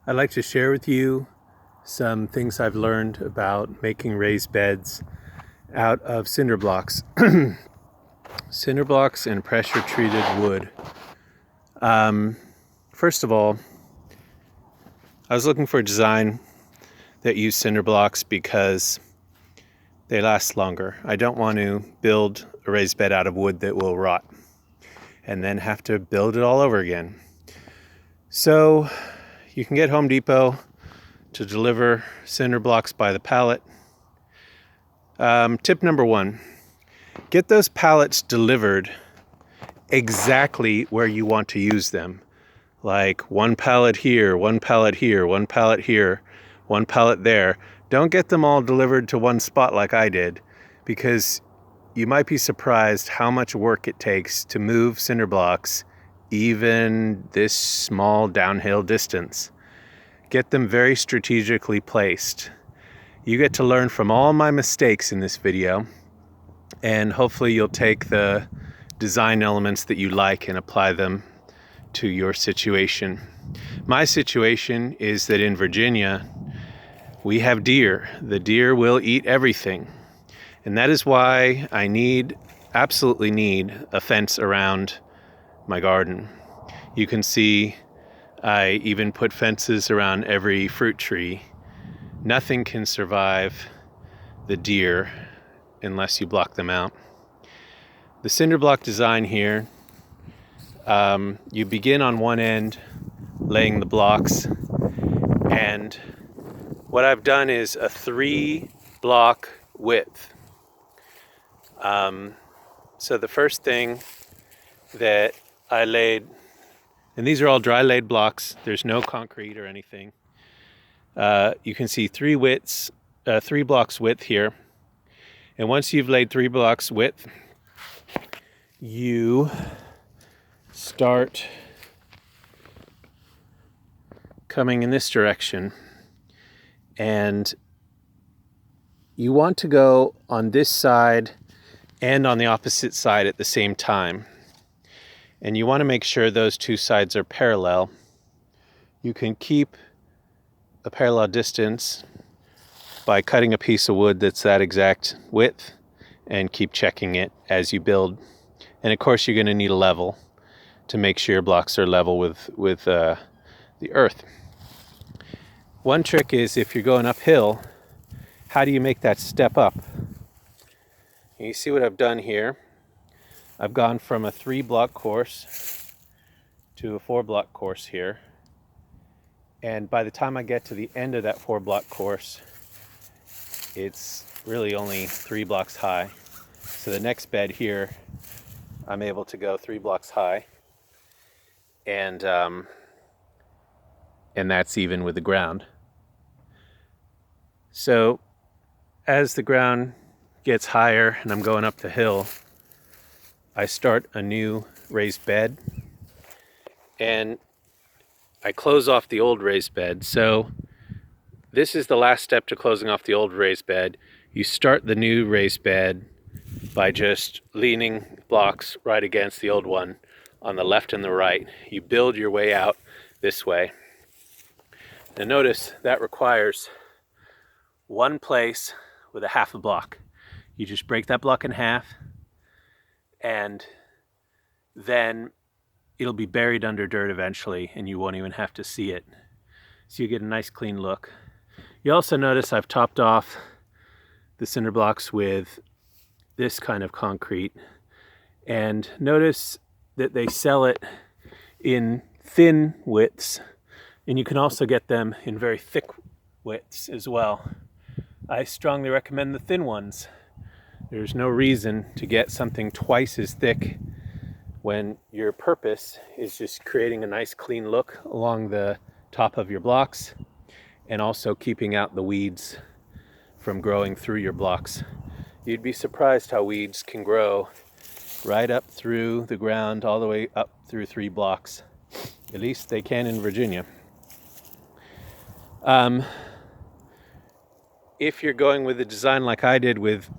I'd like to share with you some things I've learned about making raised beds out of cinder blocks. Cinder blocks and pressure treated wood. First of all, I was looking for a design that used cinder blocks because they last longer. I don't want to build a raised bed out of wood that will rot and then have to build it all over again. So you can get Home Depot to deliver cinder blocks by the pallet. Tip number one, get those pallets delivered exactly where you want to use them. Like one pallet here, one pallet here, one pallet here, one pallet there. Don't get them all delivered to one spot like I did, because you might be surprised how much work it takes to move cinder blocks even this small downhill distance. Get them very strategically placed. You get to learn from all my mistakes in this video, and hopefully you'll take the design elements that you like and apply them to your situation. My situation is that in Virginia, we have deer. The deer will eat everything. And that is why I absolutely need a fence around my garden. You can see I even put fences around every fruit tree. Nothing can survive the deer unless you block them out. The cinder block design here, you begin on one end laying the blocks, and what I've done is a 3-block width. So the first thing that I laid, and these are all dry laid blocks, there's no concrete or anything. You can see 3 blocks width here. And once you've laid 3 blocks width, you start coming in this direction. And you want to go on this side and on the opposite side at the same time. And you want to make sure those two sides are parallel. You can keep a parallel distance by cutting a piece of wood that's that exact width and keep checking it as you build. And of course you're going to need a level to make sure your blocks are level with the earth. One trick is, if you're going uphill, how do you make that step up? You see what I've done here. I've gone from a 3-block course to a 4-block course here. And by the time I get to the end of that 4-block course, it's really only 3 blocks high. So the next bed here, I'm able to go 3 blocks high. And that's even with the ground. So as the ground gets higher and I'm going up the hill, I start a new raised bed and I close off the old raised bed. So this is the last step to closing off the old raised bed. You start the new raised bed by just leaning blocks right against the old one on the left and the right. You build your way out this way. Now notice that requires one place with a half a block. You just break that block in half, and then it'll be buried under dirt eventually and you won't even have to see it. So you get a nice clean look. You also notice I've topped off the cinder blocks with this kind of concrete, and notice that they sell it in thin widths, and you can also get them in very thick widths as well. I strongly recommend the thin ones. There's no reason to get something twice as thick when your purpose is just creating a nice clean look along the top of your blocks and also keeping out the weeds from growing through your blocks. You'd be surprised how weeds can grow right up through the ground all the way up through 3 blocks. At least they can in Virginia. If you're going with a design like I did with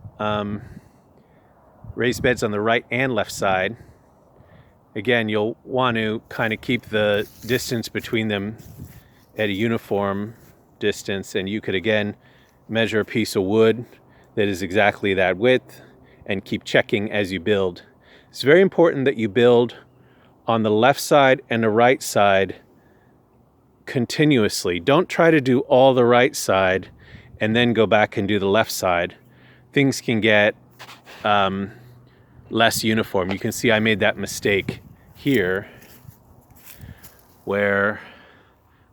raised beds on the right and left side, again, you'll want to kind of keep the distance between them at a uniform distance, and you could again measure a piece of wood that is exactly that width and keep checking as you build. It's very important that you build on the left side and the right side continuously. Don't try to do all the right side and then go back and do the left side. Things can get less uniform. You can see I made that mistake here where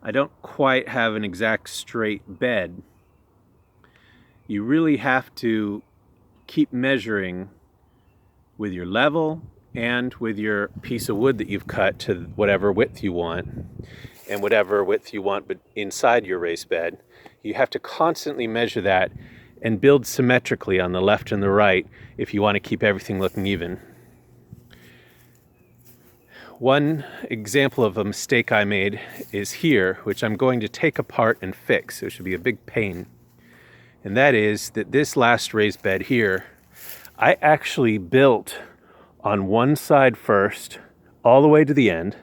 I don't quite have an exact straight bed. You really have to keep measuring with your level and with your piece of wood that you've cut to whatever width you want, and whatever width you want but inside your raised bed. You have to constantly measure that and build symmetrically on the left and the right if you want to keep everything looking even. One example of a mistake I made is here, which I'm going to take apart and fix. It should be a big pain. And that is that this last raised bed here, I actually built on one side first, all the way to the end.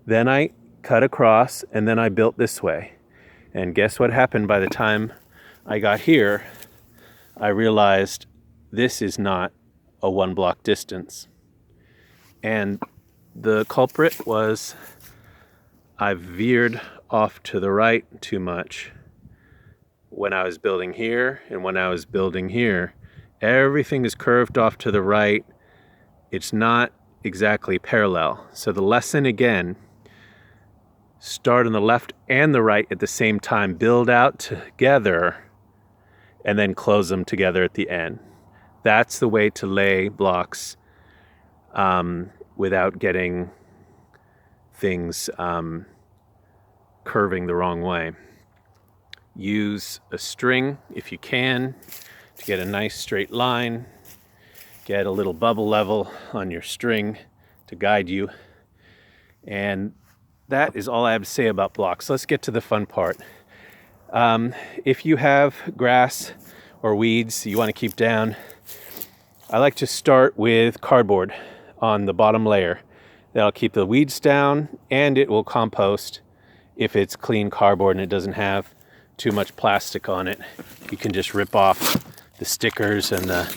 Then I cut across, and then I built this way. And guess what happened by the time I got here? I realized this is not a 1 block distance. And the culprit was I veered off to the right too much. When I was building here and when I was building here, everything is curved off to the right. It's not exactly parallel. So the lesson again, start on the left and the right at the same time, build out together, and then close them together at the end. That's the way to lay blocks without getting things curving the wrong way. Use a string if you can to get a nice straight line. Get a little bubble level on your string to guide you. And that is all I have to say about blocks. Let's get to the fun part. If you have grass or weeds you want to keep down, I like to start with cardboard on the bottom layer. That'll keep the weeds down, and it will compost if it's clean cardboard and it doesn't have too much plastic on it. You can just rip off the stickers and the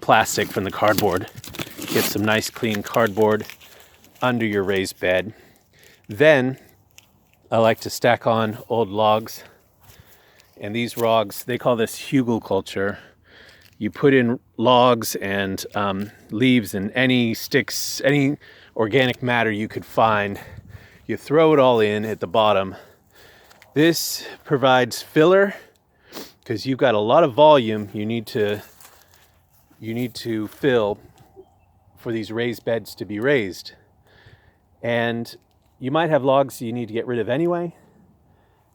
plastic from the cardboard. Get some nice clean cardboard under your raised bed. Then I like to stack on old logs. And these logs, they call this hugelkulture. You put in logs and leaves and any sticks, any organic matter you could find. You throw it all in at the bottom. This provides filler because you've got a lot of volume you need to fill for these raised beds to be raised. And you might have logs you need to get rid of anyway.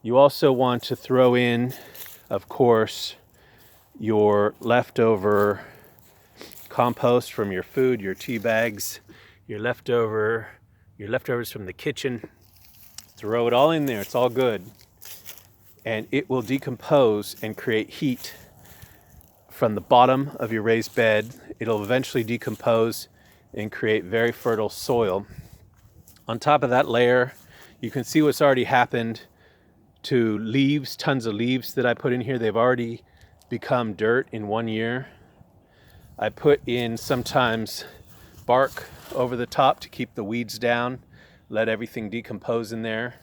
You also want to throw in, of course, your leftover compost from your food, your tea bags, your leftovers from the kitchen. Throw it all in there. It's all good. And it will decompose and create heat from the bottom of your raised bed. It'll eventually decompose and create very fertile soil. On top of that layer, you can see what's already happened to leaves, tons of leaves that I put in here. They've already become dirt in 1 year. I put in sometimes bark over the top to keep the weeds down, let everything decompose in there.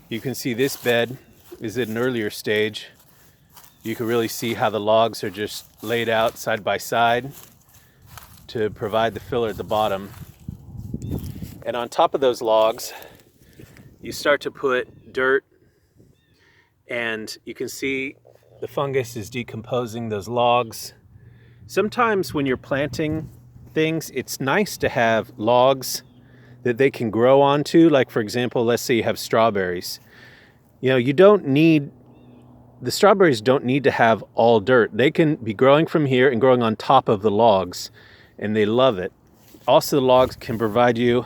You can see this bed is at an earlier stage. You can really see how the logs are just laid out side by side to provide the filler at the bottom. And on top of those logs, you start to put dirt, and you can see the fungus is decomposing those logs. Sometimes when you're planting things, it's nice to have logs that they can grow onto. Like, for example, let's say you have strawberries. You know, the strawberries don't need to have all dirt. They can be growing from here and growing on top of the logs, and they love it. Also, the logs can provide you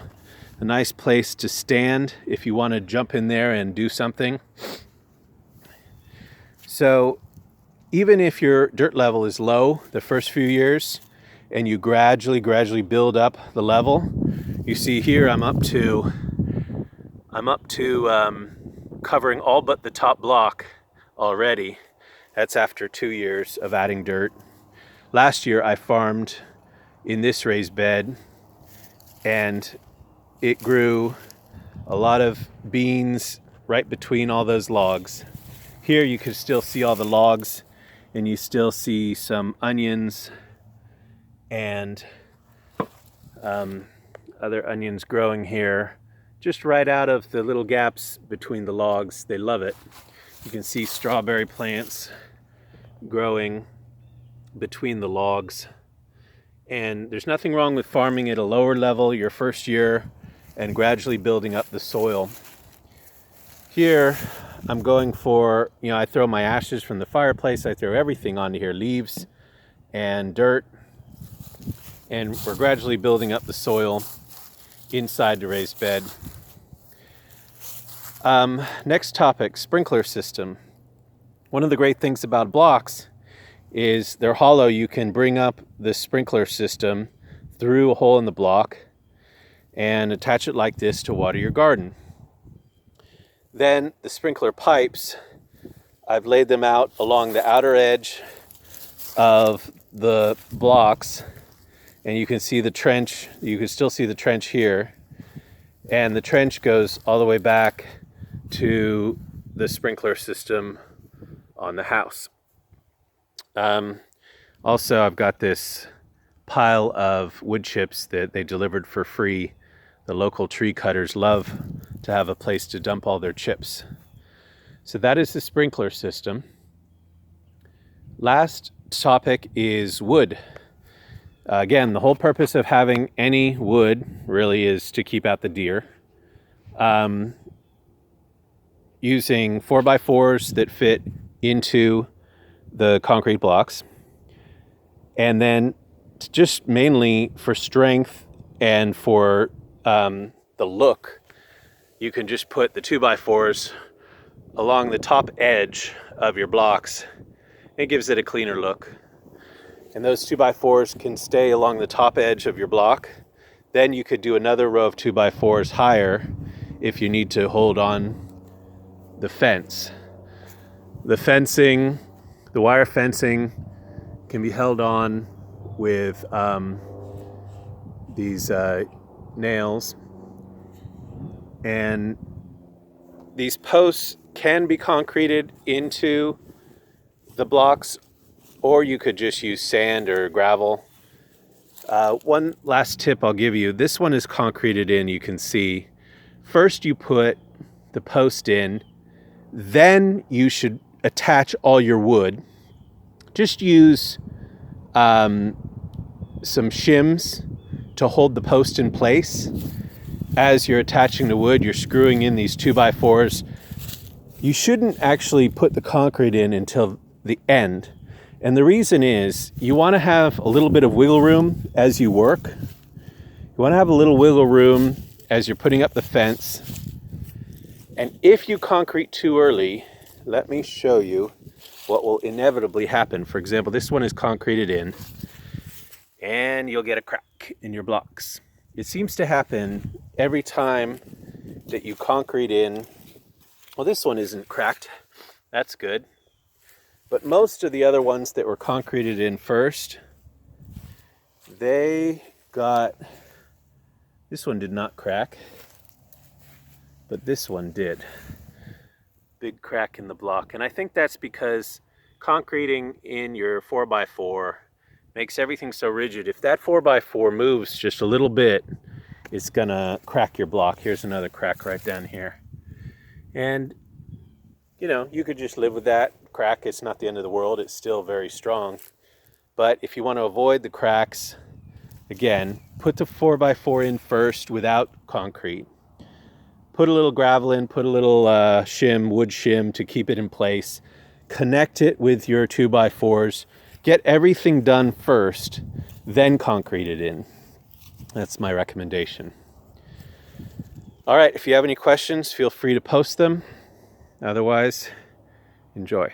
a nice place to stand if you want to jump in there and do something. So even if your dirt level is low the first few years and you gradually build up the level, you see here I'm up to covering all but the top block already. That's after 2 years of adding dirt. Last year I farmed in this raised bed, and it grew a lot of beans right between all those logs. Here you can still see all the logs, and you still see some onions and other onions growing here, just right out of the little gaps between the logs. They love it. You can see strawberry plants growing between the logs. And there's nothing wrong with farming at a lower level your first year and gradually building up the soil. Here I'm going for, I throw my ashes from the fireplace, I throw everything onto here, leaves and dirt, and we're gradually building up the soil inside the raised bed. Next topic, sprinkler system. One of the great things about blocks is they're hollow. You can bring up the sprinkler system through a hole in the block and attach it like this to water your garden. Then the sprinkler pipes, I've laid them out along the outer edge of the blocks, and you can see the trench. You can still see the trench here, and the trench goes all the way back to the sprinkler system on the house. Also, I've got this pile of wood chips that they delivered for free. The local tree cutters love to have a place to dump all their chips. So that is the sprinkler system. Last topic is wood. Again, the whole purpose of having any wood really is to keep out the deer. Using 4x4s that fit into the concrete blocks, and then just mainly for strength and for the look, you can just put the 2x4s along the top edge of your blocks. It gives it a cleaner look. And those 2x4s can stay along the top edge of your block. Then you could do another row of 2x4s higher if you need to hold on the fence. The fencing, the wire fencing, can be held on with these nails. And these posts can be concreted into the blocks, or you could just use sand or gravel. One last tip I'll give you. This one is concreted in, you can see. First you put the post in, then you should attach all your wood. Just use some shims to hold the post in place. As you're attaching the wood, you're screwing in these 2x4s. You shouldn't actually put the concrete in until the end. And the reason is you want to have a little bit of wiggle room as you work. You want to have a little wiggle room as you're putting up the fence. And if you concrete too early, let me show you what will inevitably happen. For example, this one is concreted in, and you'll get a crack in your blocks. It seems to happen every time that you concrete in. Well, this one isn't cracked. That's good. But most of the other ones that were concreted in first, this one did not crack, but this one did. Big crack in the block. And I think that's because concreting in your 4x4 makes everything so rigid. If that 4x4 moves just a little bit, it's gonna crack your block. Here's another crack right down here. And you could just live with that crack. It's not the end of the world. It's still very strong. But if you want to avoid the cracks, again, put the 4x4 in first without concrete. Put a little gravel in, put a little wood shim to keep it in place. Connect it with your 2x4s. Get everything done first, then concrete it in. That's my recommendation. All right, if you have any questions, feel free to post them. Otherwise, enjoy.